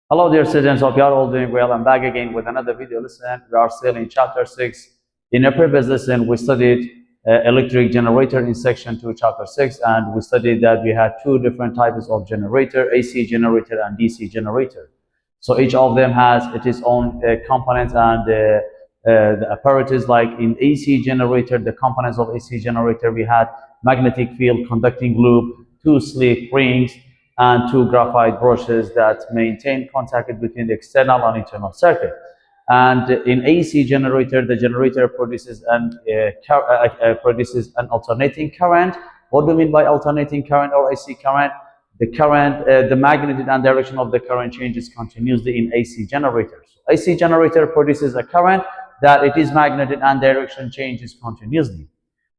Hello dear students, hope you are all doing well. I'm back again with another video lesson. We are still in chapter 6. In a previous lesson, we studied electric generator in section 2, chapter 6, and we studied that we had two different types of generator, AC generator and DC generator. So each of them has its own components and the apparatus. Like in AC generator, the components of AC generator, we had magnetic field, conducting loop, two slip rings, and two graphite brushes that maintain contact between the external and internal circuit. And in AC generator, the generator produces an alternating current. What do we mean by alternating current or AC current? The current, the magnitude and direction of the current changes continuously in AC generators. So AC generator produces a current that it is magnitude and direction changes continuously.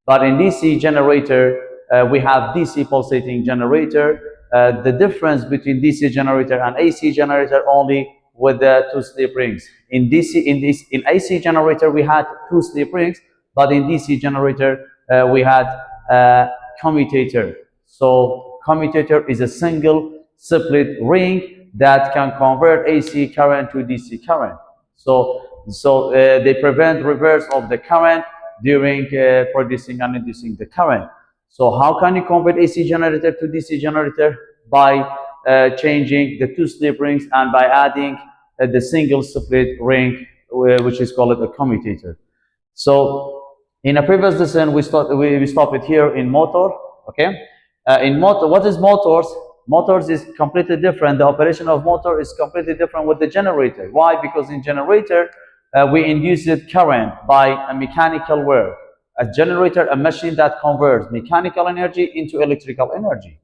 But in DC generator, we have DC pulsating generator. The difference between DC generator and AC generator only with the two slip rings. In AC generator we had two slip rings, but in DC generator we had a commutator. So commutator is a single split ring that can convert AC current to DC current. So they prevent reverse of the current during producing and inducing the current. So how can you convert AC generator to DC generator? By changing the two slip rings and by adding the single split ring, which is called a commutator. So in a previous lesson, we stopped it here in motor. Okay, in motor, what is motors? Motors is completely different. The operation of motor is completely different with the generator. Why? Because in generator, we induce current by a mechanical work. A generator, a machine that converts mechanical energy into electrical energy.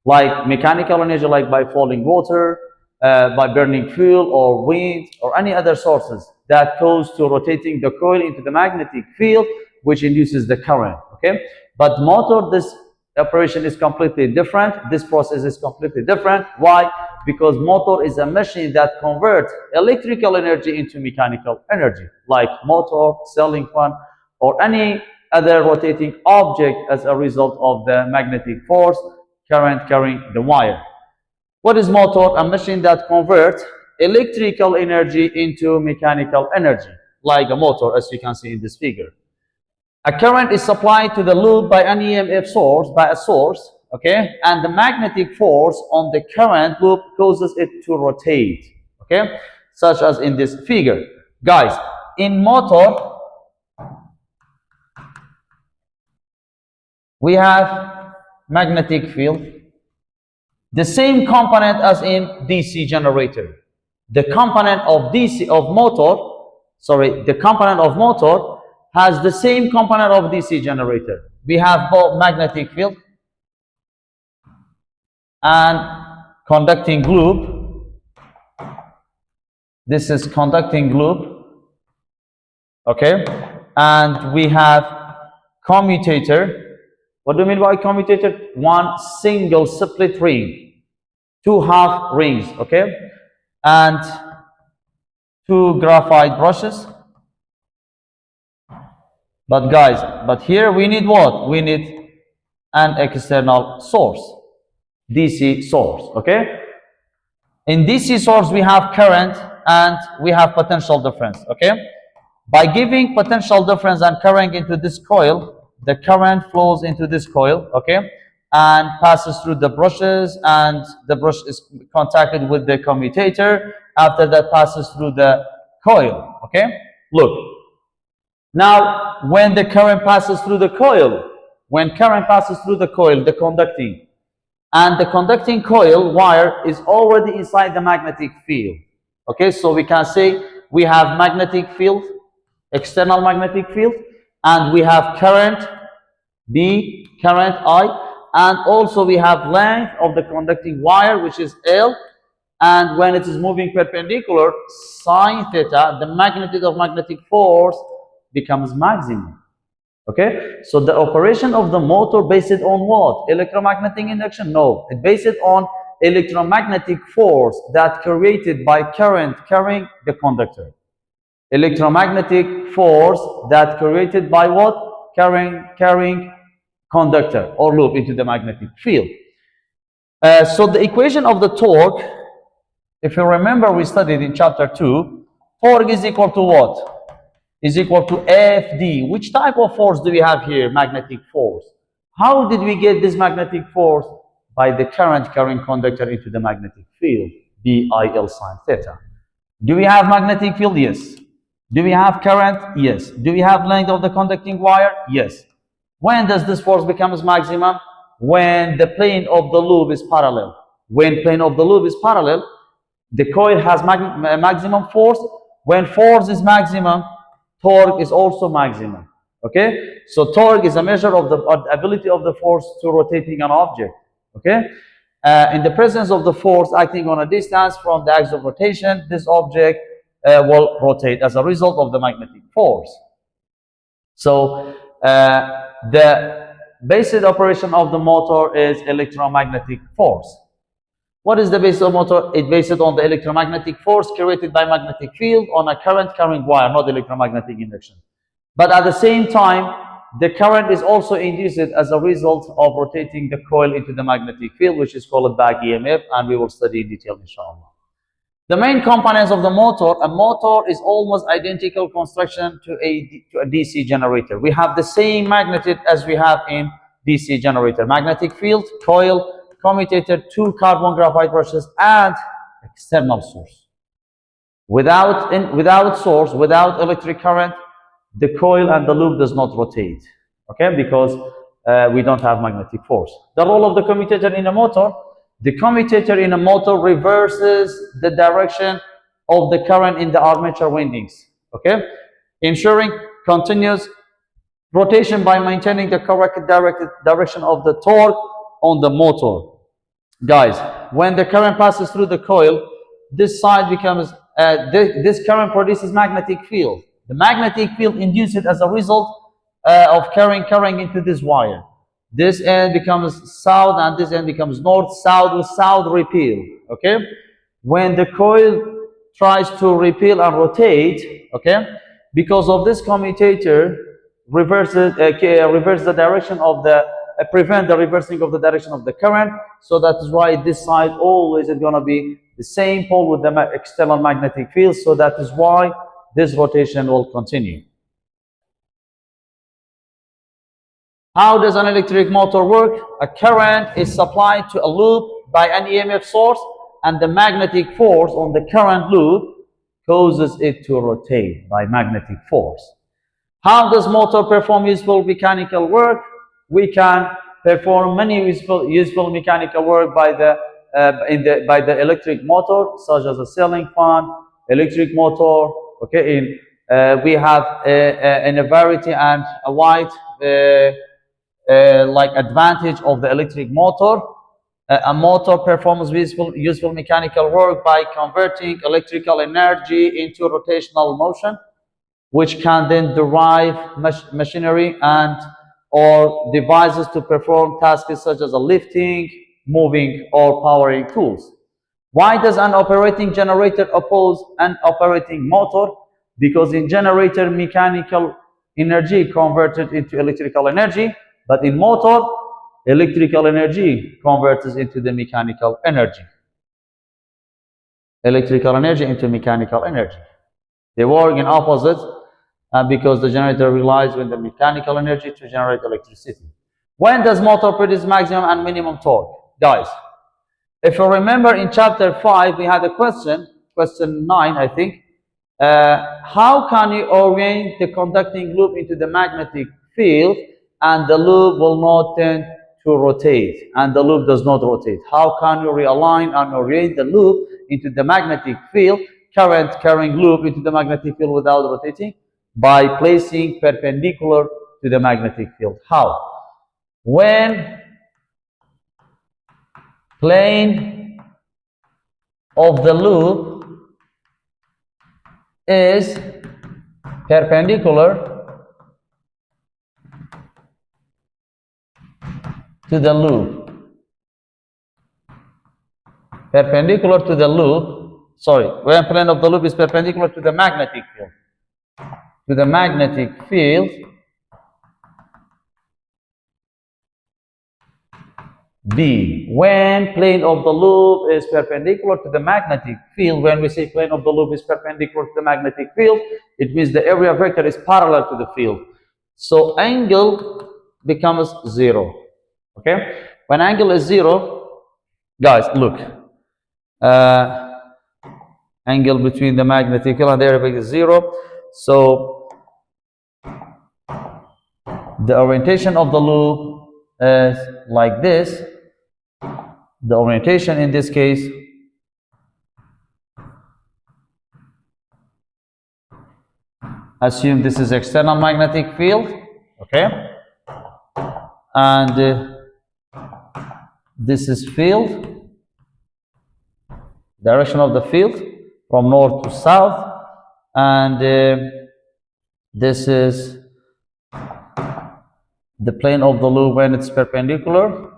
Like mechanical energy, like by falling water, by burning fuel or wind or any other sources that goes to rotating the coil into the magnetic field, which induces the current. Okay, but motor, this operation is completely different. This process is completely different. Why? Because motor is a machine that converts electrical energy into mechanical energy, like motor, ceiling fan, or any other rotating object as a result of the magnetic force current carrying the wire. What is motor? A machine that converts electrical energy into mechanical energy, like a motor, as you can see in this figure. A current is supplied to the loop by an EMF source, by a source, okay, and the magnetic force on the current loop causes it to rotate, okay, such as in this figure. Guys, in motor, we have magnetic field, the same component as in DC generator. The component of motor has the same component of DC generator. We have both magnetic field and conducting loop. This is conducting loop, okay, and we have commutator. What do you mean by commutator? One single split ring, two half rings, okay, and two graphite brushes. But guys, here we need what? We need an external source, DC source, okay? In DC source, we have current and we have potential difference, okay? By giving potential difference and current into this coil, the current flows into this coil, okay, and passes through the brushes, and the brush is contacted with the commutator. After that, passes through the coil, okay? Look, now when the current passes through the coil, the conducting, and the conducting coil wire is already inside the magnetic field, okay? So we can say we have magnetic field, external magnetic field, and we have current B, current I, and also we have length of the conducting wire, which is L, and when it is moving perpendicular, sine theta, the magnitude of magnetic force becomes maximum. Okay, so the operation of the motor based on what? Electromagnetic induction? No, it based on electromagnetic force that created by current carrying the conductor. Electromagnetic force that created by what? Carrying conductor or loop into the magnetic field. So the equation of the torque If you remember, we studied in chapter 2, torque is equal to what? Is equal to Fd. Which type of force do we have here? Magnetic force. How did we get this magnetic force? By the current carrying conductor into the magnetic field, BIL sine theta. Do we have magnetic field? Yes. Do we have current? Yes. Do we have length of the conducting wire? Yes. When does this force becomes maximum? When the plane of the loop is parallel. When plane of the loop is parallel, the coil has maximum force. When force is maximum, torque is also maximum. Okay? So torque is a measure of the ability of the force to rotating an object. Okay? In the presence of the force acting on a distance from the axis of rotation, this object will rotate as a result of the magnetic force. So the basic operation of the motor is electromagnetic force. What is the basis of motor? It's based on the electromagnetic force created by magnetic field on a current carrying wire, not electromagnetic induction. But at the same time, the current is also induced as a result of rotating the coil into the magnetic field, which is called back EMF, and we will study in detail, inshallah. The main components of the motor, a motor is almost identical construction to a DC generator. We have the same magnet as we have in DC generator. Magnetic field, coil, commutator, 2 carbon graphite brushes, and external source. Without source, without electric current, the coil and the loop does not rotate, okay, because we don't have magnetic force. The role of the commutator in a motor, the commutator in a motor reverses the direction of the current in the armature windings, okay, ensuring continuous rotation by maintaining the correct direction of the torque on the motor. Guys, when the current passes through the coil, this side becomes, this current produces magnetic field. The magnetic field induced as a result of carrying into this wire. This end becomes south and this end becomes north, south with south repel, okay? When the coil tries to repel and rotate, okay, because of this commutator reverse the direction of the, prevent the reversing of the direction of the current, so that is why this side always is going to be the same pole with the external magnetic field, so that is why this rotation will continue. How does an electric motor work? A current is supplied to a loop by an EMF source, and the magnetic force on the current loop causes it to rotate by magnetic force. How does motor perform useful mechanical work? We can perform many useful mechanical work by the electric motor, such as a ceiling fan, electric motor. Okay, we have in a variety and a wide like advantage of the electric motor. A motor performs useful mechanical work by converting electrical energy into rotational motion, which can then derive machinery and or devices to perform tasks such as lifting, moving, or powering tools. Why does an operating generator oppose an operating motor? Because in generator, mechanical energy converted into electrical energy, but in motor, electrical energy converts into the mechanical energy. Electrical energy into mechanical energy. They work in opposite because the generator relies on the mechanical energy to generate electricity. When does motor produce maximum and minimum torque? Guys, if you remember in chapter 5, we had a question 9, I think. How can you orient the conducting loop into the magnetic field and the loop will not tend to rotate and the loop does not rotate? How can you realign and orient the loop into the magnetic field, current carrying loop into the magnetic field without rotating? By placing perpendicular to the magnetic field. How? When plane of the loop is perpendicular to the loop. Perpendicular to the loop, sorry, when plane of the loop is perpendicular to the magnetic field. To the magnetic field, B. When plane of the loop is perpendicular to the magnetic field, when we say plane of the loop is perpendicular to the magnetic field, it means the area vector is parallel to the field. So angle becomes 0. Okay? When angle is 0, guys, look. Angle between the magnetic field and the area vector is 0. So the orientation of the loop is like this. The orientation in this case assume this is external magnetic field, okay, and this is field, direction of the field from north to south, and this is the plane of the loop when it's perpendicular.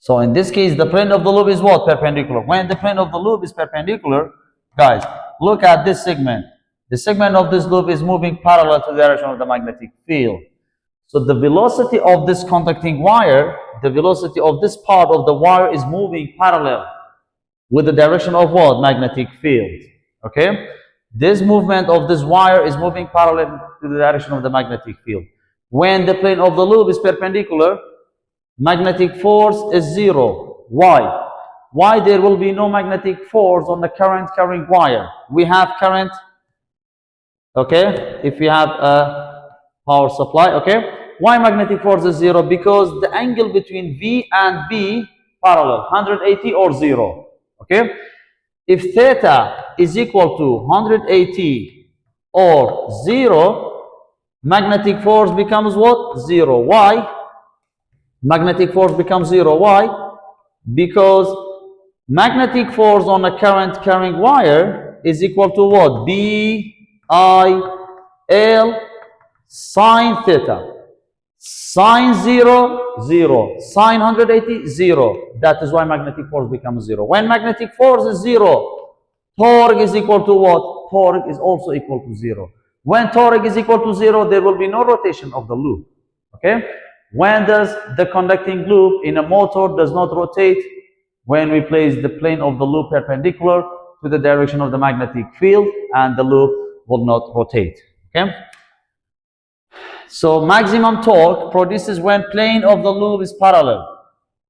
So in this case, the plane of the loop is what? Perpendicular. When the plane of the loop is perpendicular, guys, look at this segment. The segment of this loop is moving parallel to the direction of the magnetic field. So the velocity of this conducting wire, the velocity of this part of the wire is moving parallel with the direction of what? Magnetic field. Okay? This movement of this wire is moving parallel to the direction of the magnetic field. When the plane of the loop is perpendicular, magnetic force is 0. Why? Why there will be no magnetic force on the current carrying wire? We have current, okay, if we have a power supply, okay. Why magnetic force is 0? Because the angle between V and B parallel, 180 or 0, okay. If theta is equal to 180 or 0, magnetic force becomes what? 0. Why? Magnetic force becomes 0. Why? Because magnetic force on a current carrying wire is equal to what? B I L sine theta. Sine 0, 0. Sine 180, 0. That is why magnetic force becomes 0. When magnetic force is 0, torque is equal to what? Torque is also equal to 0. When torque is equal to 0, there will be no rotation of the loop. Okay? When does the conducting loop in a motor does not rotate? When we place the plane of the loop perpendicular to the direction of the magnetic field, and the loop will not rotate. Okay? So maximum torque produces when plane of the loop is parallel,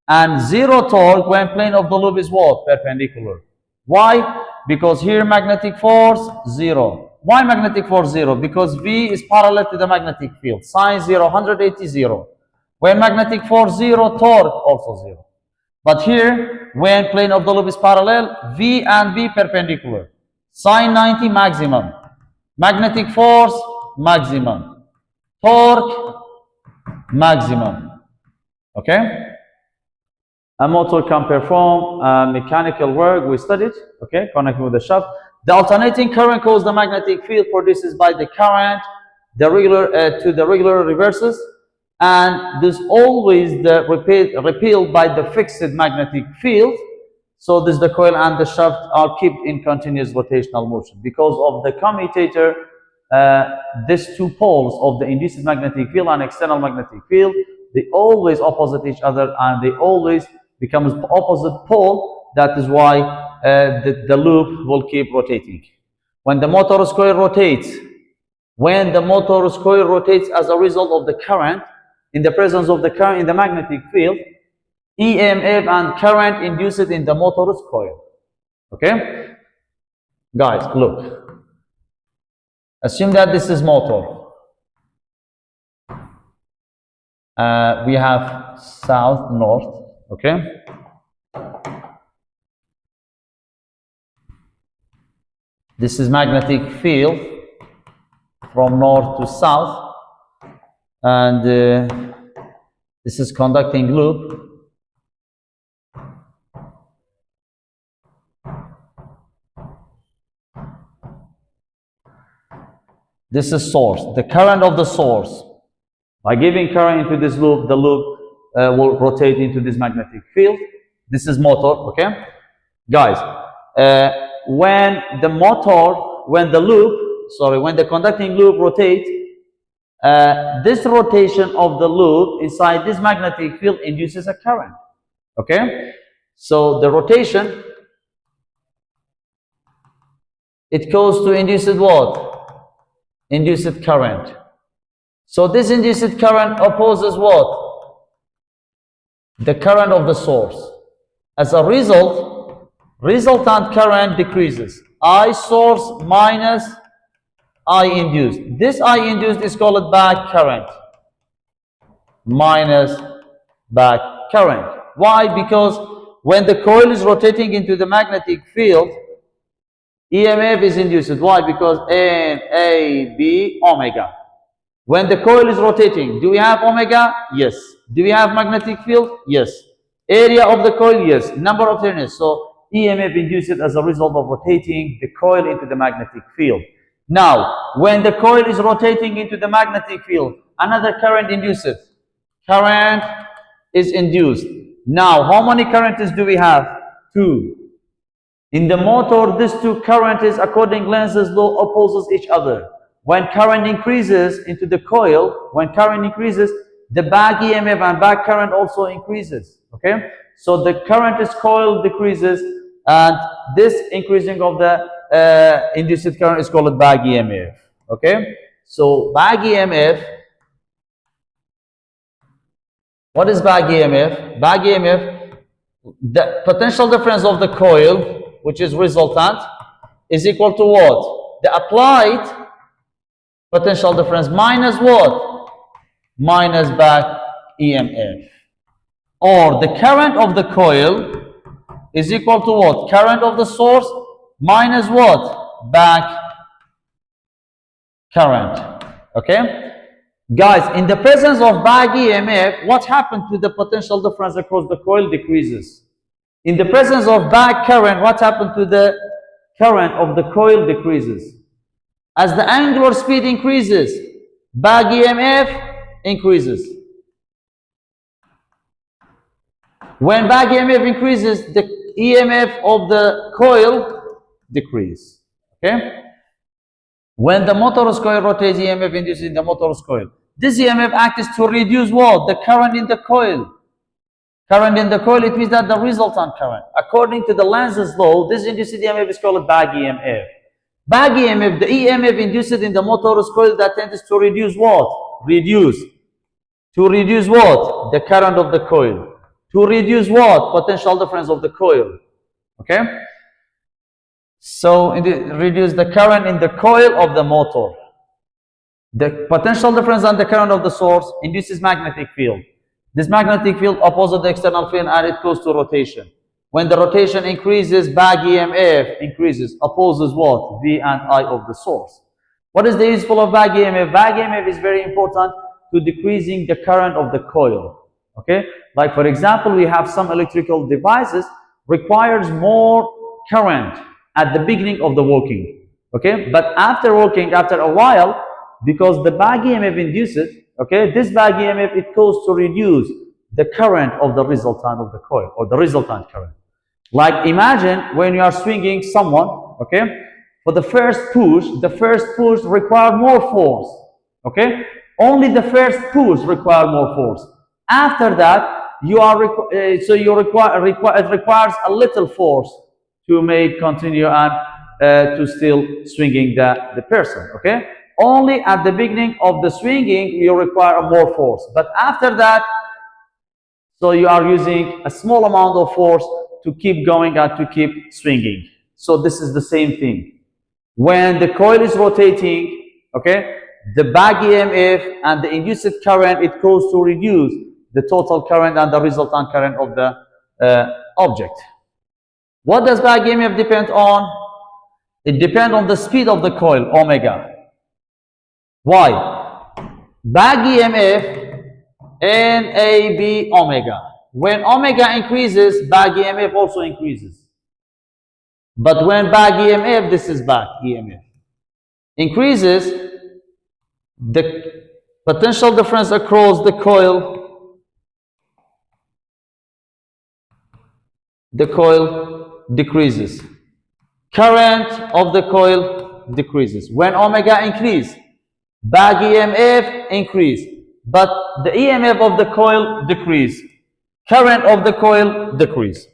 and 0 torque when plane of the loop is what? Perpendicular. Why? Because here magnetic force 0. Why magnetic force 0? Because V is parallel to the magnetic field. Sine 0, 180, 0. When magnetic force 0, torque also 0. But here, when plane of the loop is parallel, V and B perpendicular. Sine 90 maximum. Magnetic force maximum. Torque maximum. Okay? A motor can perform mechanical work. We studied, okay, connecting with the shaft. The alternating current causes the magnetic field produces by the current, the regular to the regular reverses, and this always the repelled by the fixed magnetic field. So this the coil and the shaft are kept in continuous rotational motion because of the commutator. These two poles of the induced magnetic field and external magnetic field, they always opposite each other, and they always become opposite pole. That is why the loop will keep rotating. When the motor's coil rotates, as a result of the current, in the presence of the current in the magnetic field, EMF and current induced in the motor's coil. Okay? Guys, look. Assume that this is motor. We have south, north. Okay? This is magnetic field from north to south. And this is conducting loop. This is source, the current of the source. By giving current into this loop, the loop will rotate into this magnetic field. This is motor, okay? Guys, when the conducting loop rotates, this rotation of the loop inside this magnetic field induces a current. Okay, so the rotation, it goes to induced what? Induced current. So this induced current opposes what? The current of the source. As a result, resultant current decreases. I source minus I induced. This I induced is called back current. Minus back current. Why? Because when the coil is rotating into the magnetic field, EMF is induced. Why? Because NAB omega. When the coil is rotating, do we have omega? Yes. Do we have magnetic field? Yes. Area of the coil? Yes. Number of turns. So EMF induced as a result of rotating the coil into the magnetic field. Now, when the coil is rotating into the magnetic field, another current induces. Current is induced. Now, how many currents do we have? 2. In the motor, these 2 currents, according Lenz's law, opposes each other. When current increases into the coil, when current increases, the back EMF and back current also increases. Okay? So the current is coil decreases, and this increasing of the induced current is called back EMF. Okay? So back EMF, what is back EMF? Back EMF, the potential difference of the coil, which is resultant, is equal to what? The applied potential difference minus what? Minus back EMF. Or the current of the coil is equal to what? Current of the source minus what? Back current. Okay? Guys, in the presence of back EMF, what happened to the potential difference across the coil? Decreases. In the presence of back current, what happened to the current of the coil? Decreases. As the angular speed increases, back EMF increases. When back EMF increases, the EMF of the coil decreases. Okay? When the motor's coil rotates, EMF induced in the motor's coil. This EMF acts to reduce what? The current in the coil. Current in the coil, it means that the resultant current. According to the Lenz's law, this induced EMF is called back EMF. Back EMF, the EMF induced in the motor's coil, that tends to reduce what? Reduce. To reduce what? The current of the coil. To reduce what? Potential difference of the coil. Okay? So, reduce the current in the coil of the motor. The potential difference and the current of the source induces magnetic field. This magnetic field opposes the external field and it goes to rotation. When the rotation increases, back EMF increases, opposes what? V and I of the source. What is the useful of back EMF? Back EMF is very important to decreasing the current of the coil. Okay? Like for example, we have some electrical devices requires more current at the beginning of the working. Okay? But after working, after a while, because the back EMF induces, okay, this back EMF, it goes to reduce the current of the resultant of the coil, or the resultant current. Like imagine when you are swinging someone, okay, for the first push require more force, okay? Only the first push require more force. After that, it requires a little force to make continue and to still swinging the person, okay? Only at the beginning of the swinging, you require more force. But after that, so you are using a small amount of force to keep going and to keep swinging. So this is the same thing. When the coil is rotating, okay, the back EMF and the induced current, it goes to reduce the total current and the resultant current of the object. What does back EMF depend on? It depends on the speed of the coil, omega. Why? Back EMF, NAB omega. When omega increases, back EMF also increases. But when back EMF, this is back EMF, increases, the potential difference across the coil decreases. Current of the coil decreases. When omega increases, Back EMF increase, but the EMF of the coil decrease. Current of the coil decrease.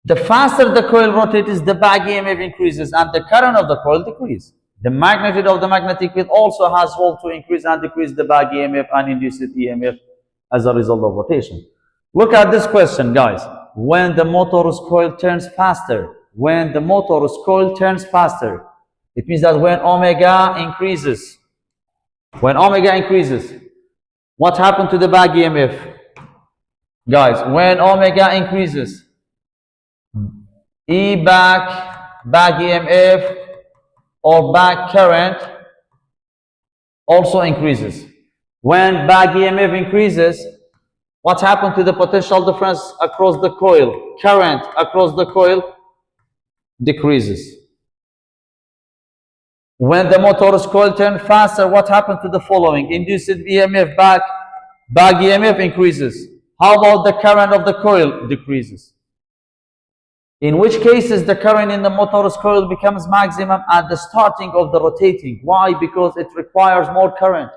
The faster the coil rotates, the back EMF increases and the current of the coil decreases. The magnitude of the magnetic field also has role to increase and decrease the back EMF and induced EMF as a result of rotation. Look at this question, guys. When the motor's coil turns faster, when the motor's coil turns faster, it means that when omega increases, what happened to the back EMF? Guys, when omega increases, back EMF or back current also increases. When back EMF increases, what happened to the potential difference across the coil? Current across the coil decreases. When the motor's coil turns faster, what happened to the following? Induced EMF, back EMF increases. How about the current of the coil? Decreases. In which cases the current in the motor's coil becomes maximum at the starting of the rotating. Why? Because it requires more current.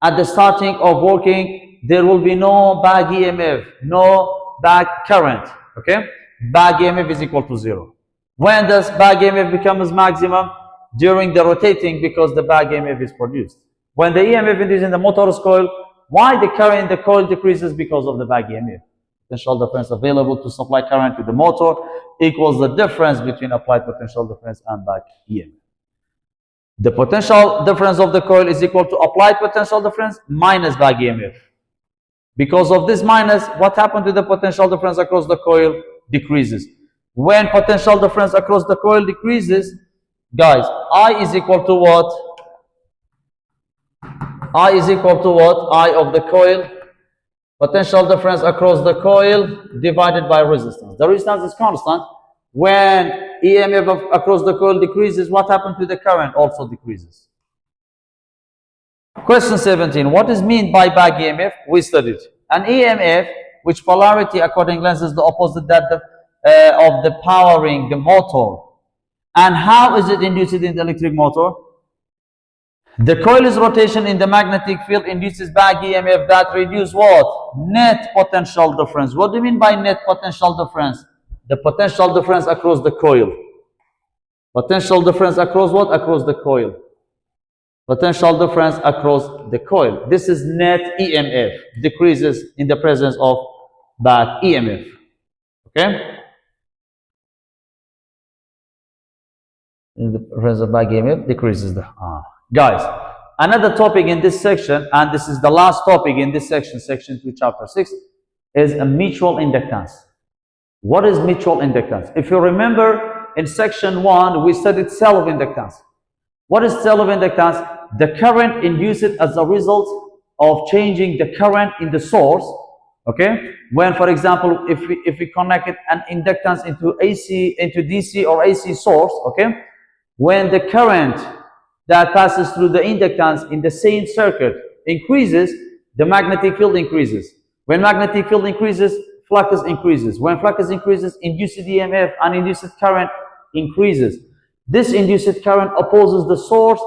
At the starting of working, there will be no back EMF, no back current. Okay? Back EMF is equal to 0. When does back EMF becomes maximum? During the rotating, because the back EMF is produced. When the EMF is in the motor's coil, why the current in the coil decreases? Because of the back EMF. Potential difference available to supply current to the motor equals the difference between applied potential difference and back EMF. The potential difference of the coil is equal to applied potential difference minus back EMF. Because of this minus, what happened to the potential difference across the coil? Decreases. When potential difference across the coil decreases, guys, I is equal to what? I is equal to what? I of the coil. Potential difference across the coil divided by resistance. The resistance is constant. When EMF across the coil decreases, what happened to the current? Also decreases. Question 17. What is meant by back EMF? We studied. An EMF, which polarity according length is the opposite that of the powering the motor. And how is it induced in the electric motor? The coil's rotation in the magnetic field induces back EMF that reduces what? Net potential difference. What do you mean by net potential difference? The potential difference across the coil. Potential difference across what? Across the coil. Potential difference across the coil. This is net EMF. Decreases in the presence of back EMF. Okay? In the presence of back EMF, decreases the... Guys, another topic in this section, and this is the last topic in this section, section 2, chapter 6, is a mutual inductance. What is mutual inductance? If you remember, in section 1, we studied self-inductance. What is self-inductance? The current induced as a result of changing the current in the source. Okay? When, for example, if we connect an inductance into DC or AC source, okay? When the current that passes through the inductance in the same circuit increases, the magnetic field increases. When magnetic field increases, flux increases. When flux increases, induced EMF and induced current increases. This induced current opposes the source.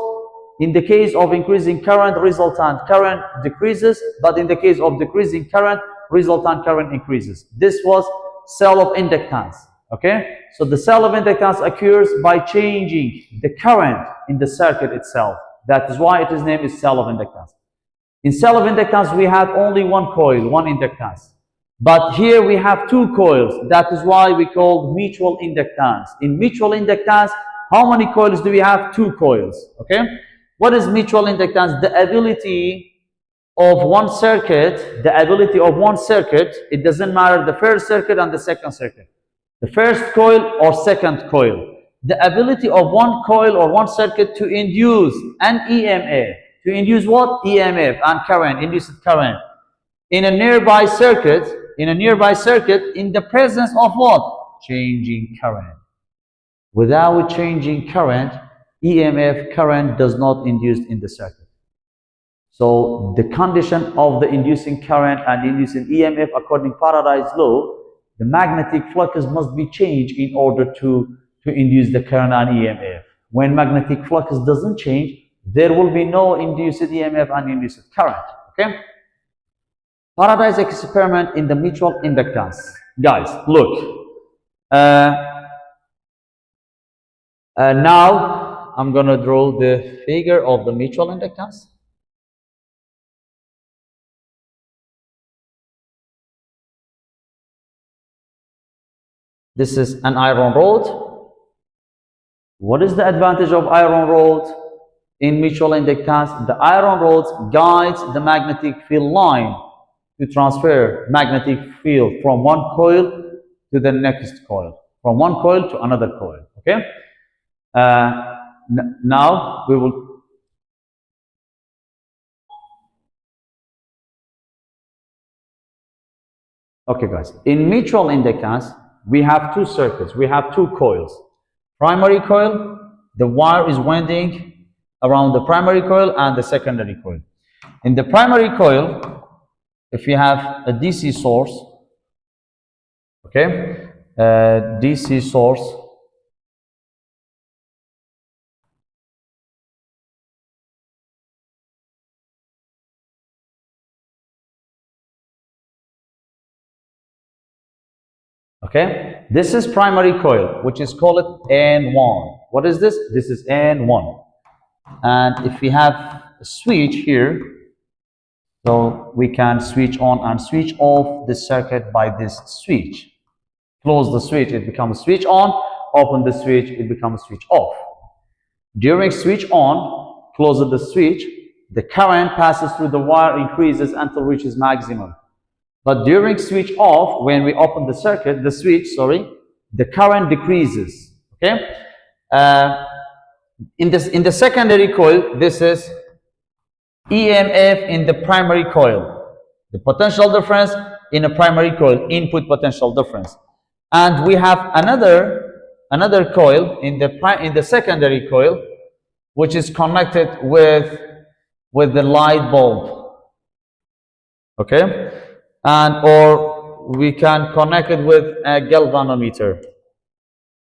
In the case of increasing current, resultant current decreases, but in the case of decreasing current, resultant current increases. This was self-inductance. Okay, so the self-inductance occurs by changing the current in the circuit itself. That is why its name is self-inductance. In self-inductance, we have only one coil, one inductance. But here we have two coils. That is why we call mutual inductance. In mutual inductance, how many coils do we have? Two coils. Okay, what is mutual inductance? The ability of one circuit, it doesn't matter the first circuit and the second circuit. The first coil or second coil. The ability of one coil or one circuit to induce an EMF. To induce what? EMF and current, induced current. In a nearby circuit, in the presence of what? Changing current. Without changing current, EMF current does not induce in the circuit. So the condition of the inducing current and inducing EMF according to Faraday's law, the magnetic flux must be changed in order to induce the current and EMF. When magnetic flux doesn't change, there will be no induced EMF and induced current. Okay? Faraday's experiment in the mutual inductance. Guys, look. Now I'm going to draw the figure of the mutual inductance. This is an iron rod. What is the advantage of iron rod in mutual inductance? The iron rod guides the magnetic field line to transfer magnetic field from one coil to the next coil, from one coil to another coil. Okay? Now we will. Okay, guys. In mutual inductance, we have two circuits. We have two coils. Primary coil, the wire is winding around the primary coil and the secondary coil. In the primary coil, if you have a DC source, okay, DC source, okay, this is primary coil, which is called N1. What is this? This is N1. And if we have a switch here, so we can switch on and switch off the circuit by this switch. Close the switch, it becomes switch on. Open the switch, it becomes switch off. During switch on, close the switch, the current passes through the wire, increases until it reaches maximum. But during switch off, when we open the circuit, the switch, the current decreases. Okay? In the secondary coil, this is EMF in the primary coil. The potential difference in a primary coil, input potential difference. And we have another coil in the secondary coil, which is connected with the light bulb. Okay? And or we can connect it with a galvanometer.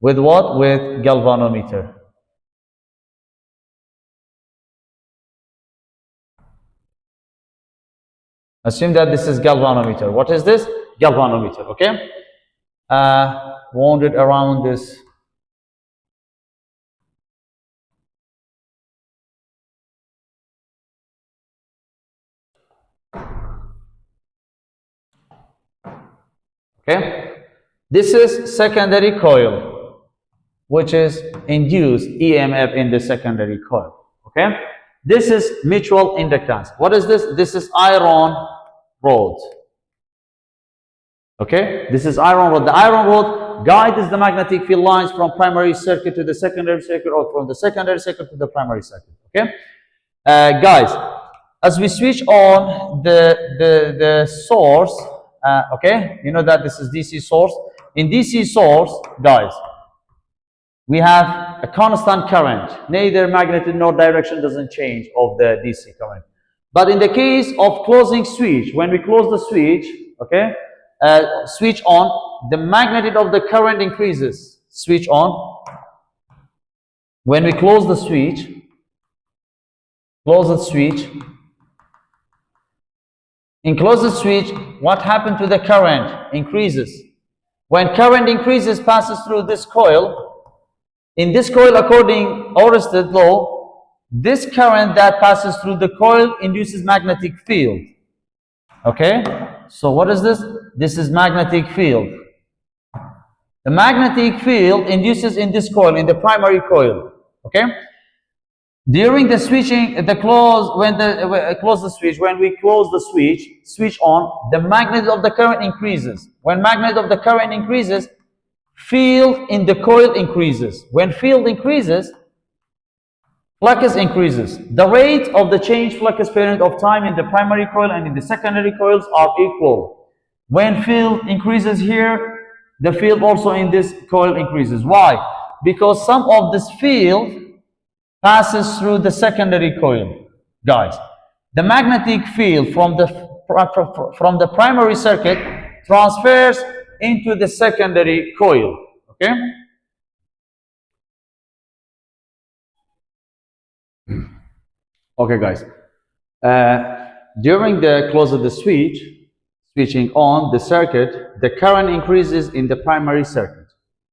With what? With galvanometer. Assume that this is galvanometer. What is this? Galvanometer. Okay? Wound it around this. Okay? This is secondary coil, which is induced EMF in the secondary coil. Okay? This is mutual inductance. What is this? This is iron rod. Okay? This is iron rod. The iron rod guides the magnetic field lines from primary circuit to the secondary circuit, or from the secondary circuit to the primary circuit. Okay? Guys, as we switch on the source, okay, you know that this is DC source. In DC source, guys, we have a constant current. Neither magnitude nor direction doesn't change of the DC current. But in the case of closing switch, when we close the switch, okay, switch on, the magnitude of the current increases. Switch on. When we close the switch, in close the switch, what happened to the current? Increases. When current increases, passes through this coil. In this coil, according Oersted law, this current that passes through the coil induces magnetic field. Okay? So what is this? This is magnetic field. The magnetic field induces in this coil, in the primary coil. Okay? During the switching, when we close the switch on, the magnitude of the current increases. When magnitude of the current increases, field in the coil increases. When field increases, flux increases. The rate of the change flux period of time in the primary coil and in the secondary coils are equal. When field increases here, the field also in this coil increases. Why? Because some of this field passes through the secondary coil. Guys, the magnetic field from the primary circuit transfers into the secondary coil. Okay? Okay, guys. During the close of the switching on the circuit, the current increases in the primary circuit.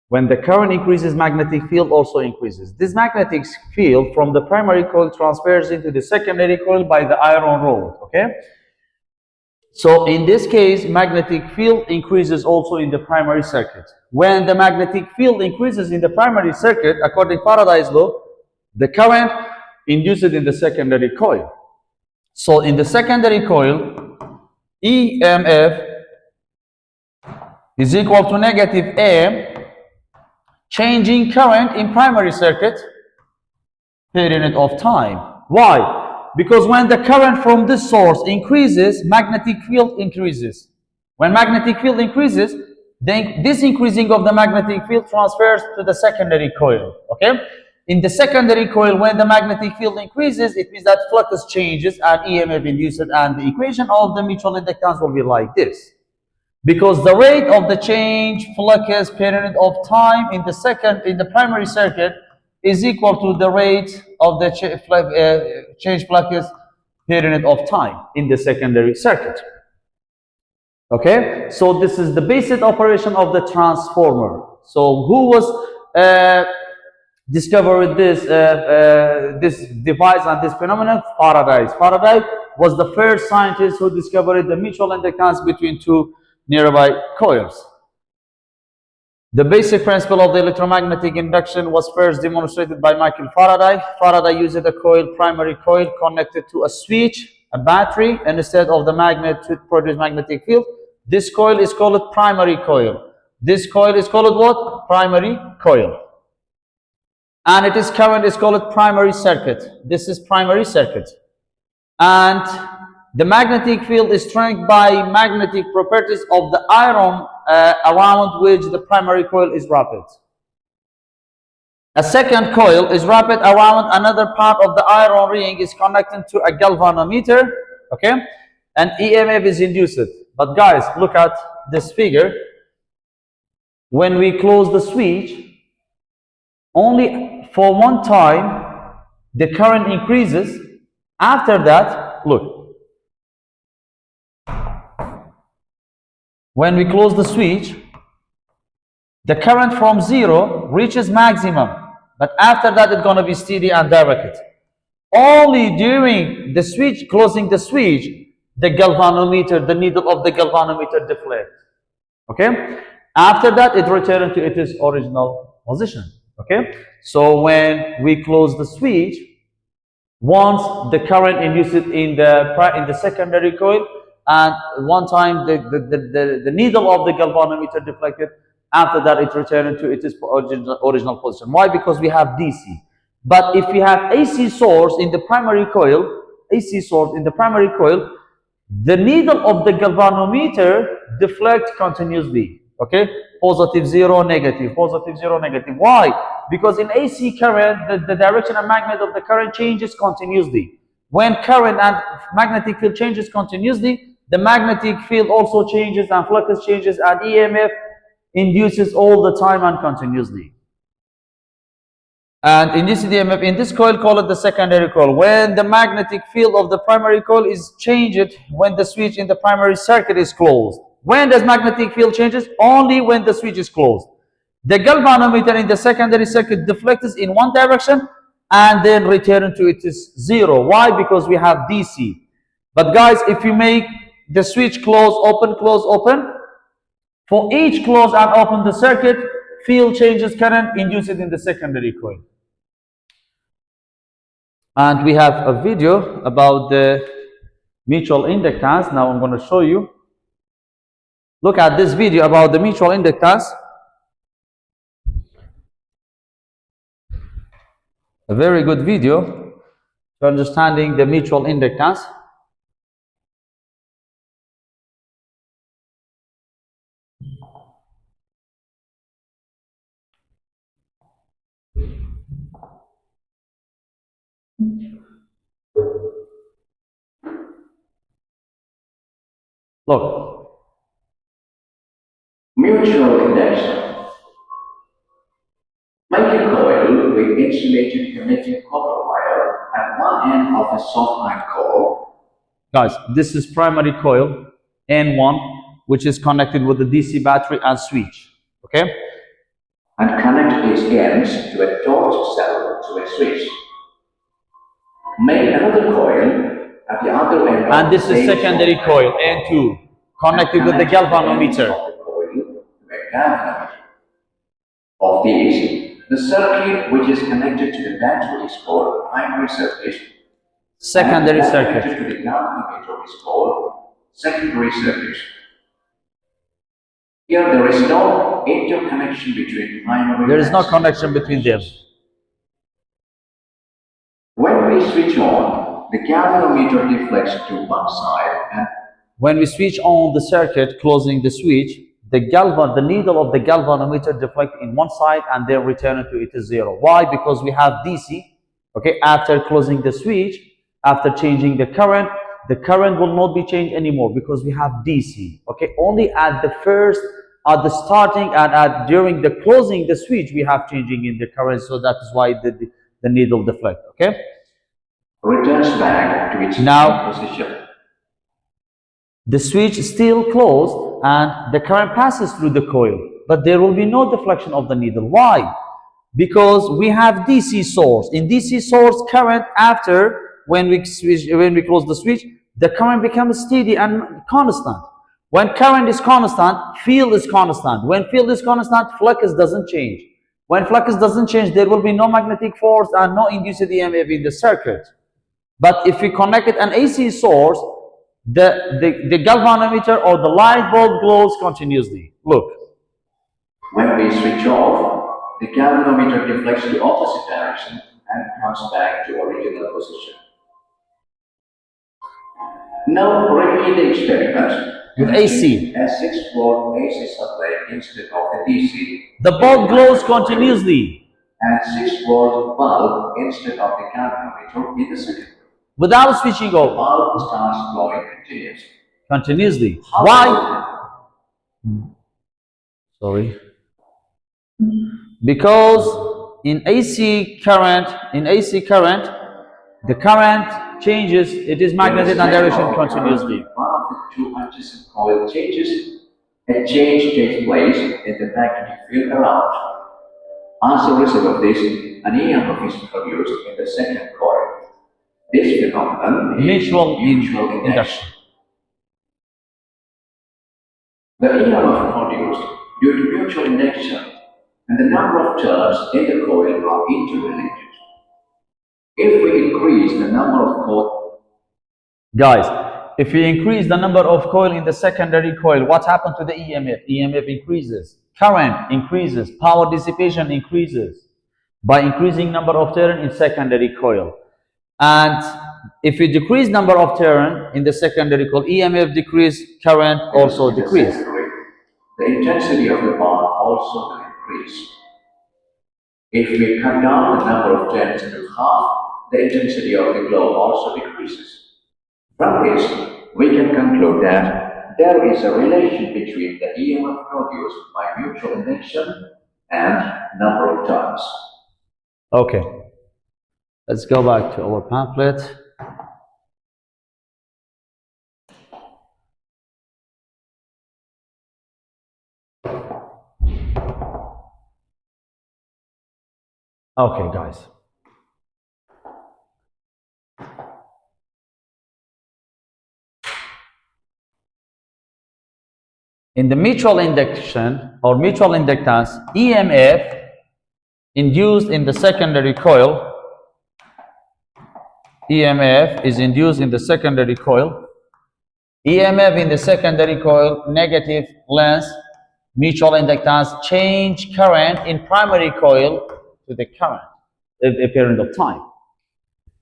When the current increases, magnetic field also increases. This magnetic field from the primary coil transfers into the secondary coil by the iron rod. Okay. So in this case, magnetic field increases also in the primary circuit. When the magnetic field increases in the primary circuit, according to Faraday's law, the current induced in the secondary coil. So in the secondary coil, EMF is equal to negative A, changing current in primary circuit per unit of time. Why? Because when the current from this source increases, magnetic field increases. When magnetic field increases, then this increasing of the magnetic field transfers to the secondary coil. Okay? In the secondary coil, when the magnetic field increases, it means that flux changes and EMF induced, and the equation of the mutual inductance will be like this. Because the rate of the change flux per unit of time in the primary circuit is equal to the rate of the change flux per unit of time in the secondary circuit. Okay, so this is the basic operation of the transformer. So who was discovered this this device and this phenomenon? Faraday was the first scientist who discovered the mutual inductance between two nearby coils. The basic principle of the electromagnetic induction was first demonstrated by Michael Faraday. Faraday used a primary coil connected to a switch, a battery, and instead of the magnet to produce magnetic field. This coil is called primary coil. This coil is called what? Primary coil. And its current is called primary circuit. This is primary circuit. And the magnetic field is strengthened by magnetic properties of the iron around which the primary coil is wrapped. A second coil is wrapped around another part of the iron ring, is connected to a galvanometer, okay, and EMF is induced. But guys, look at this figure. When we close the switch, only for one time the current increases. After that, look, when we close the switch, the current from zero reaches maximum, but after that it's going to be steady and directed. Only during the switch, closing the switch, the galvanometer, the needle of the galvanometer deflects. Okay? After that, it returns to its original position. Okay? So when we close the switch, once the current induced in the secondary coil, and one time the needle of the galvanometer deflected, after that it returned to its original position. Why? Because we have DC. But if we have AC source in the primary coil, the needle of the galvanometer deflects continuously. Okay? Positive, zero, negative, positive, zero, negative. Why? Because in AC current, the direction and magnet of the current changes continuously. When current and magnetic field changes continuously, the magnetic field also changes and flux changes, and EMF induces all the time and continuously. And in this EMF, in this coil, call it the secondary coil. When the magnetic field of the primary coil is changed, when the switch in the primary circuit is closed. When does magnetic field changes? Only when the switch is closed. The galvanometer in the secondary circuit deflects in one direction and then return to its zero. Why? Because we have DC. But guys, if you make the switch close, open, for each close and open the circuit, field changes current induced in the secondary coil. And we have a video about the mutual inductance. Now I'm going to show you. Look at this video about the mutual inductance. A very good video for understanding the mutual inductance. Look. Mutual induction. Make a coil with insulated committed copper wire at one end of a soft iron coil. Guys, this is primary coil N1, which is connected with the DC battery and switch. Okay? And connect these ends to a torch cell to a switch. Make another coil at the other end of And this the is same secondary soft coil N2, connected with the galvanometer. Of these, the circuit which is connected to the battery is called primary circuit. Secondary and that circuit. connected to the galvanometer is called secondary circuit. Here there is no interconnection between primary. There is no and connection between them. When we switch on, the galvanometer deflects to one side and When we switch on the circuit, closing the switch, the needle of the galvanometer deflects in one side and then return to it is zero. Why? Because we have DC. Okay, after closing the switch, after changing the current will not be changed anymore because we have DC. Okay, only at the starting and during the closing the switch we have changing in the current, so that is why the needle deflect. Okay, returns back to its now position. the switch is still closed and the current passes through the coil, but there will be no deflection of the needle. Why? Because we have DC source. In DC source current, after when we close the switch, the current becomes steady and constant. When current is constant, field is constant. When field is constant, flux doesn't change. When flux doesn't change, there will be no magnetic force and no induced EMF in the circuit. But if we connected an AC source, the galvanometer or the light bulb glows continuously. Look. When we switch off, the galvanometer deflects to opposite direction and comes back to original position. Now repeat the experiment with AC. A 6-volt AC supply instead of the DC. The bulb glows continuously. And 6-volt bulb instead of the galvanometer in the second. Without switching off. The bulb starts glowing continuously. Why? Sorry. Because in AC current, the current changes, it is magnetic and direction continuously. One of the two adjacent coil changes, a change takes place in the magnetic field around. As a result of this, an EMF is produced in the second coil. This phenomenon is mutual induction. The EMF produced due to mutual induction and the number of turns in the coil are interrelated. If we increase the number of coils, guys, if we increase the number of coil in the secondary coil, what happens to the EMF? EMF increases, current increases, power dissipation increases by increasing number of turn in secondary coil. And if we decrease number of turn in the secondary coil, EMF decrease, current also decrease. The intensity of the bar also will increase. If we cut down the number of turns to half, the intensity of the glow also decreases. From this, we can conclude that there is a relation between the EMF produced by mutual induction and number of turns. Okay, let's go back to our pamphlet. Okay, guys. In the mutual induction or mutual inductance, EMF induced in the secondary coil, EMF is induced in the secondary coil. EMF in the secondary coil, negative length, mutual inductance, change current in primary coil to the current, a period of time.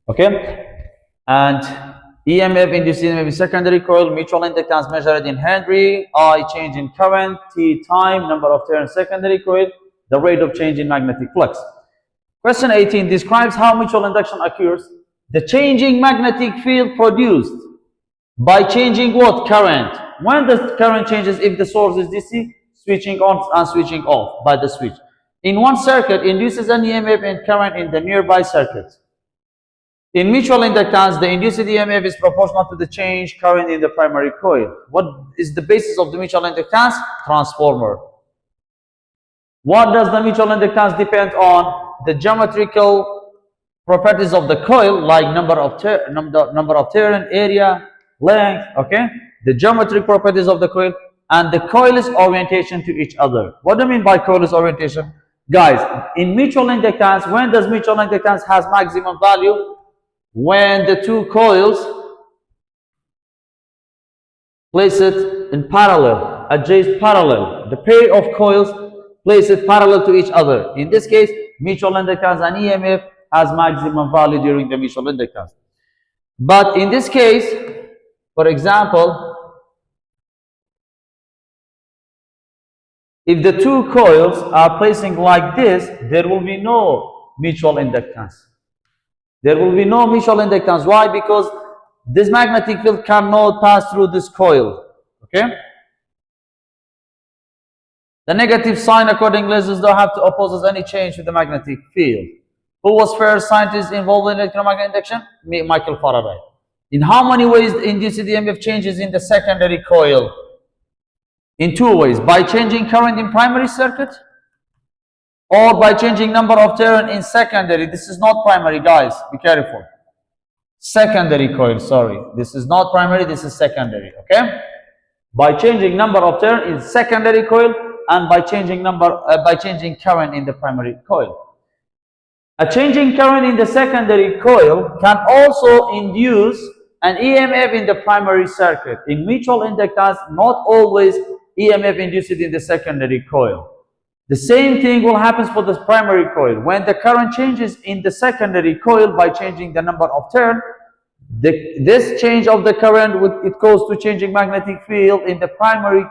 Okay? And EMF induced in secondary coil, mutual inductance measured in Henry, I change in current, T time, number of turns secondary coil, the rate of change in magnetic flux. Question 18 describes how mutual induction occurs. The changing magnetic field produced by changing what? Current. When the current changes, if the source is DC, switching on and switching off by the switch. In one circuit, induces an EMF and current in the nearby circuit. In mutual inductance, the induced EMF is proportional to the change current in the primary coil. What is the basis of the mutual inductance? Transformer. What does the mutual inductance depend on? The geometrical properties of the coil, like number of turn, area, length, okay? The geometric properties of the coil and the coil's orientation to each other. What do I mean by coil's orientation? Guys, in mutual inductance, when does mutual inductance has maximum value? When the two coils place it in parallel, adjacent parallel. The pair of coils place it parallel to each other. In this case, mutual inductance and EMF has maximum value during the mutual inductance. But in this case, for example, if the two coils are placing like this, there will be no mutual inductance. There will be no mutual inductance. Why? Because this magnetic field cannot pass through this coil. Okay? The negative sign, accordingly, is don't have to oppose any change to the magnetic field. Who was first scientist involved in electromagnetic induction? Michael Faraday. In how many ways induced EMF changes in the secondary coil? In two ways. By changing current in primary circuit or by changing number of turn in secondary. This is not primary, guys. Be careful. Secondary coil, sorry. This is not primary, this is secondary, okay? By changing number of turn in secondary coil and by changing current in the primary coil. A changing current in the secondary coil can also induce an EMF in the primary circuit. In mutual inductance, not always EMF induced in the secondary coil. The same thing will happen for the primary coil. When the current changes in the secondary coil by changing the number of turn, this change of the current, it goes to changing magnetic field in the primary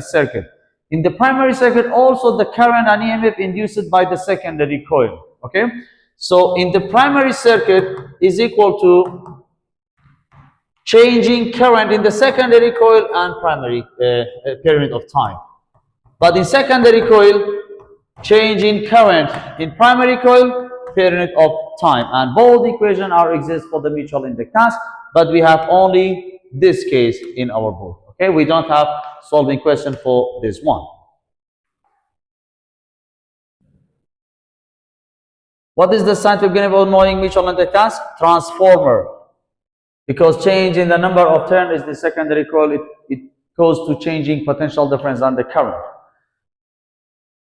circuit. In the primary circuit, also the current and EMF induced by the secondary coil. Okay? So in the primary circuit is equal to changing current in the secondary coil and primary period of time. But in secondary coil, change in current in primary coil, period of time. And both equations exist for the mutual inductance, but we have only this case in our book. Okay, we don't have solving question for this one. What is the scientific name of knowing mutual inductance? Transformer. Because change in the number of turn is the secondary coil, it goes to changing potential difference and the current.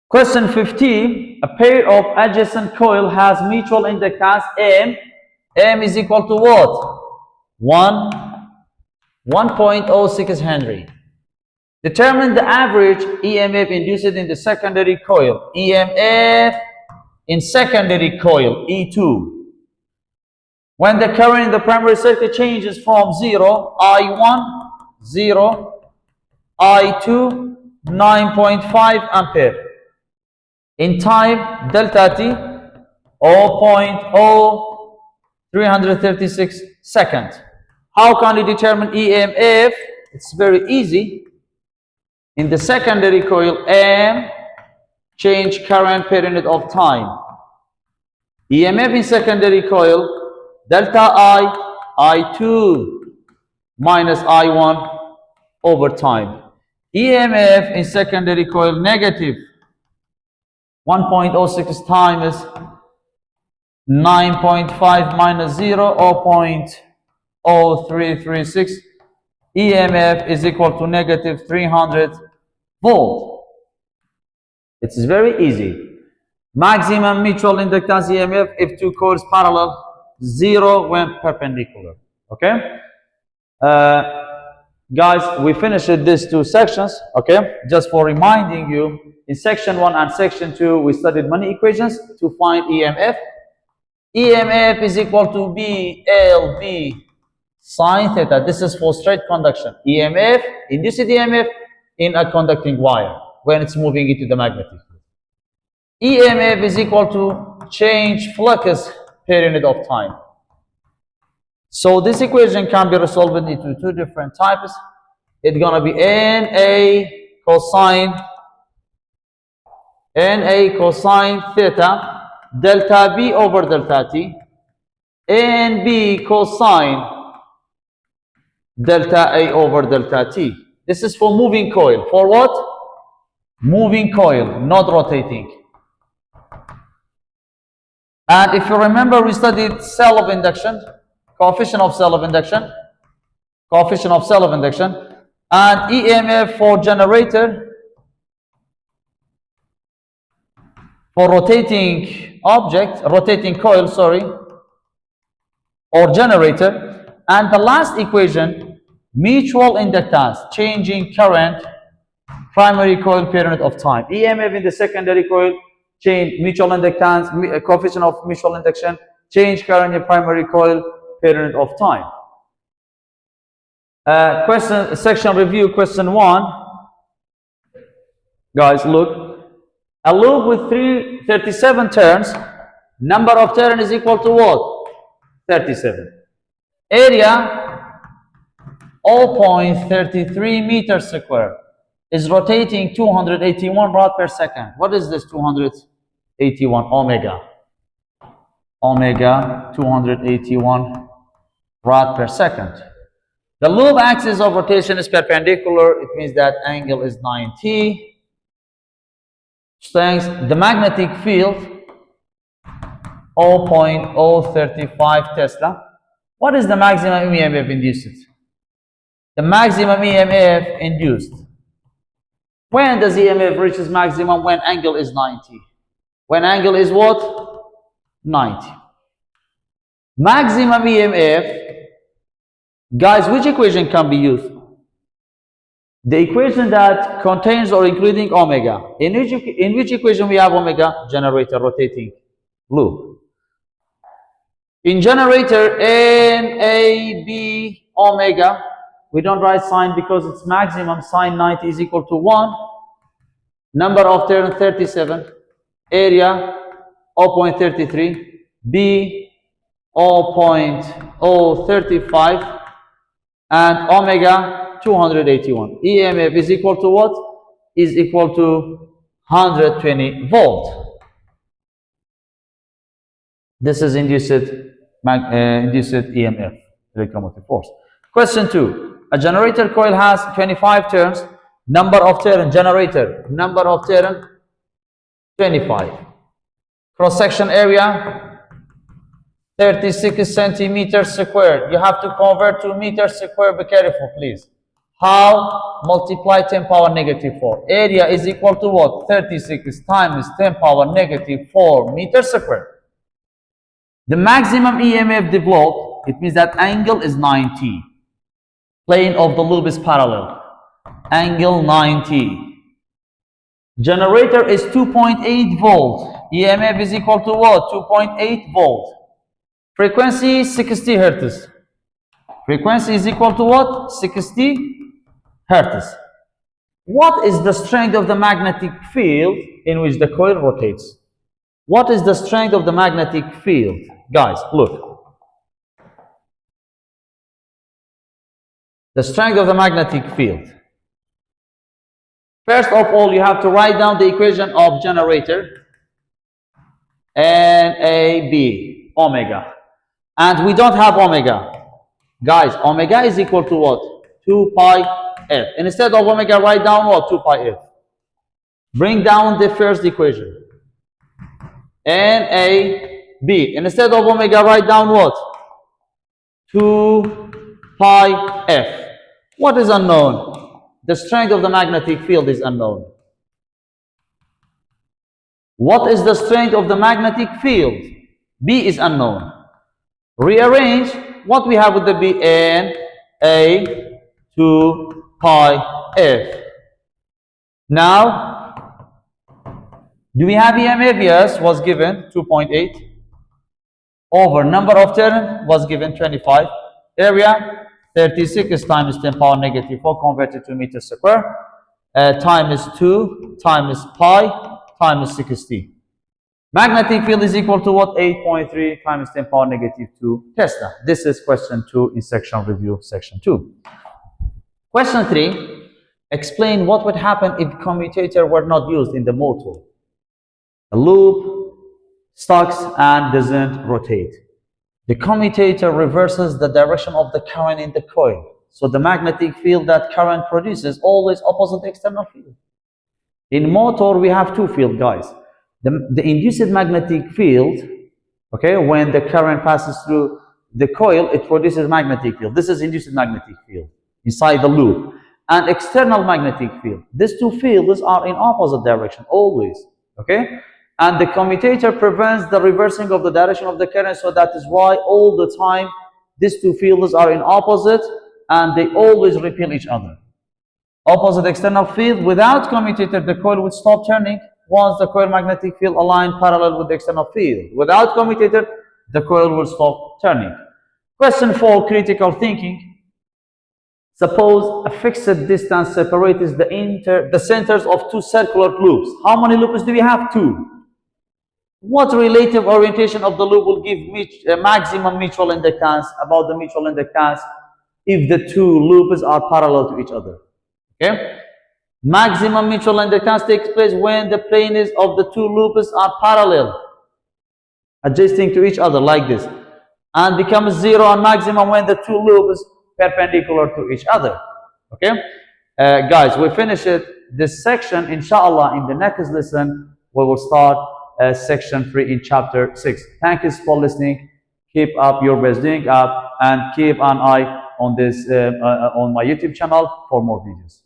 Question 15, a pair of adjacent coil has mutual inductance M. M is equal to what? 1.06 Henry. Determine the average EMF induced in the secondary coil. EMF in secondary coil, E2. When the current in the primary circuit changes from 0, I1, 0, I2, 9.5 ampere. In time, delta t, 0.0336 seconds. How can you determine EMF? It's very easy. In the secondary coil, M, change current per unit of time. EMF in secondary coil, delta I, I2 minus I1 over time. EMF in secondary coil, negative 1.06 times 9.5 minus 0, 0.0336. EMF is equal to negative 300 volt. It's very easy. Maximum mutual inductance EMF if two coils parallel, 0 when perpendicular. Okay? Guys, we finished these two sections. Okay? Just for reminding you, in section 1 and section 2, we studied many equations to find EMF. EMF is equal to BLB sine theta. This is for straight conduction. EMF, induced EMF in a conducting wire when it's moving into the magnetic field. EMF is equal to change flux per unit of time. So this equation can be resolved into two different types. It's going to be NA cosine theta delta B over delta T A and B cosine delta A over delta T. This is for moving coil. For what? Moving coil, not rotating. And if you remember, we studied cell of induction, coefficient of cell of induction, and EMF for generator, for rotating object, rotating coil, sorry, or generator. And the last equation, mutual inductance, changing current, primary coil period of time. EMF in the secondary coil, change mutual inductance, coefficient of mutual induction, change current in primary coil period of time. Section review, question 1. Guys, look. A loop with 37 turns, number of turns is equal to what? 37. Area 0.33 meters square is rotating 281 rod per second. What is this 281? Omega. Omega 281 rod per second. The loop axis of rotation is perpendicular. It means that angle is 90. Strength, the magnetic field 0.035 Tesla. What is the maximum EMF induced? The maximum EMF induced. When does EMF reaches maximum? When angle is 90. When angle is what? 90. Maximum EMF. Guys, which equation can be used? The equation that contains or including omega. In which equation we have omega? Generator rotating loop. In generator NAB omega, we don't write sine because it's maximum. Sine 90 is equal to 1. Number of turns 37. Area 0.33. B 0.035. And omega 281. EMF is equal to what? Is equal to 120 volt. This is induced EMF, electromotive force. Question 2. A generator coil has 25 turns. Number of turns, generator. Number of turns, 25. Cross-section area, 36 centimeters squared. You have to convert to meters squared. Be careful, please. How? Multiply 10 power negative 4. Area is equal to what? 36 times 10 power negative 4 meters squared. The maximum EMF developed, it means that angle is 90. Plane of the loop is parallel. Angle 90. Generator is 2.8 volt. EMF is equal to what? 2.8 volt. Frequency 60 hertz. Frequency is equal to what? 60 hertz. What is the strength of the magnetic field in which the coil rotates? What is the strength of the magnetic field? Guys, look. The strength of the magnetic field. First of all, you have to write down the equation of generator. NAB, omega. And we don't have omega. Guys, omega is equal to what? 2 pi f. And instead of omega, write down what? 2 pi f. Bring down the first equation. NAB. And instead of omega, write down what? 2 pi f. What is unknown? The strength of the magnetic field is unknown. What is the strength of the magnetic field? B is unknown. Rearrange what we have with the B. N, A, 2 pi f. Now, do we have EMF? Yes, was given 2.8 over number of turns was given 25. Area 36 times 10 power negative 4 converted to meters square. Time is 2 times pi times 60. Magnetic field is equal to what? 8.3 times 10 power negative 2 Tesla. This is question 2 in section review, section 2. Question 3. Explain what would happen if commutator were not used in the motor. A loop stocks and doesn't rotate. The commutator reverses the direction of the current in the coil. So the magnetic field that current produces always opposite the external field. In motor, we have two fields, guys. The induced magnetic field, okay, when the current passes through the coil, it produces magnetic field. This is induced magnetic field inside the loop. And external magnetic field. These two fields are in opposite direction, always, okay? And the commutator prevents the reversing of the direction of the current, so that is why all the time these two fields are in opposite and they always repel each other. Opposite external field, without commutator, the coil would stop turning once the coil magnetic field aligned parallel with the external field. Without commutator, the coil will stop turning. Question 4, critical thinking. Suppose a fixed distance separates the centers of two circular loops. How many loops do we have? 2. What relative orientation of the loop will give maximum mutual inductance, about the mutual inductance, if the two loops are parallel to each other? Okay? Maximum mutual inductance takes place when the planes of the two loops are parallel, adjacent to each other like this, and becomes 0 and maximum when the two loops perpendicular to each other. Okay, guys, we finished this section. Inshallah, in the next lesson we will start section 3 in chapter 6. Thank you for listening. Keep up your best doing up, and keep an eye on this on my YouTube channel for more videos.